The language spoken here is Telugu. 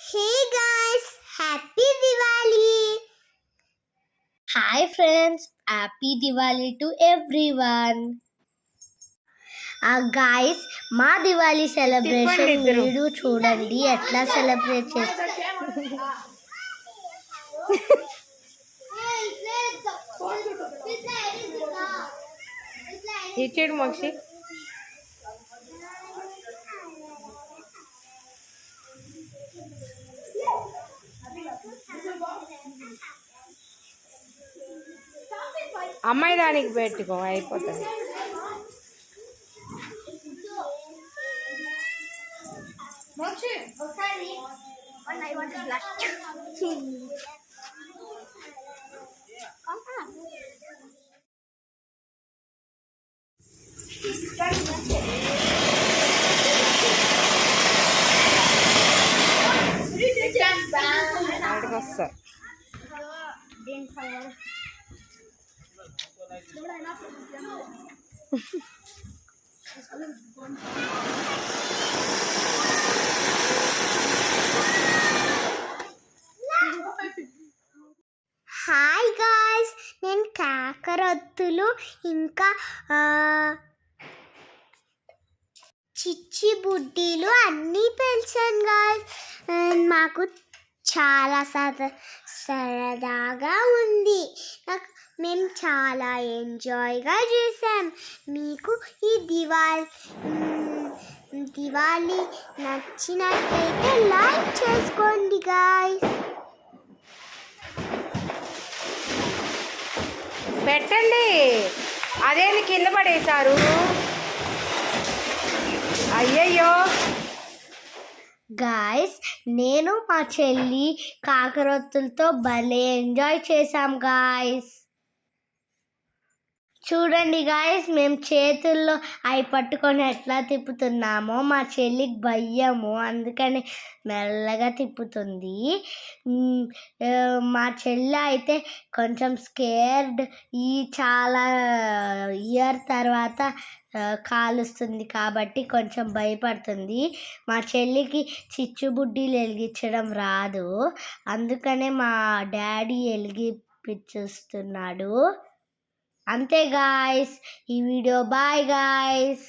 Hey guys, happy Diwali! Hi friends, happy Diwali to everyone. Guys, మా దివాళీ సెలబ్రేషన్ వీడియో చూడండి ఎట్లా సెలబ్రేట్ చేస్తారు. ఇచ్చేడు మోక్షి అమ్మాయి దానికి పెట్టుకో అయిపోతుంది. వస్తా హాయ్ గాయ్స్, నేను కాకరొత్తులు ఇంకా చిచ్చి బుడ్డీలు అన్నీ పెంచాను గాయ్స్. మాకు చాలా సరదాగా ఉంది. మేము చాలా ఎంజాయ్గా చేసాం. మీకు ఈ దివాళీ నచ్చినట్లయితే లైక్ చేసుకోండి గాయ్స్. పెట్టండి, అదేంది కింద పడేశారు? అయ్యయ్యో గాయ్స్, నేను మా చెల్లి కాకరొత్తులతో భలే ఎంజాయ్ చేసాం గాయ్స్. చూడండి గాయస్, మేము చేతుల్లో అవి పట్టుకొని ఎట్లా తిప్పుతున్నామో. మా చెల్లికి భయము, అందుకని మెల్లగా తిప్పుతుంది. మా చెల్లి అయితే కొంచెం స్కేర్డ్. చాలా ఇయర్ తర్వాత కాలుస్తుంది కాబట్టి కొంచెం భయపడుతుంది. మా చెల్లికి చిచ్చుబుడ్డీలు వెలిగించడం రాదు, అందుకనే మా డాడీ వెలిగిపిస్తున్నాడు. అంతే గాయ్స్, ఈ వీడియో బాయ్ గాయ్స్.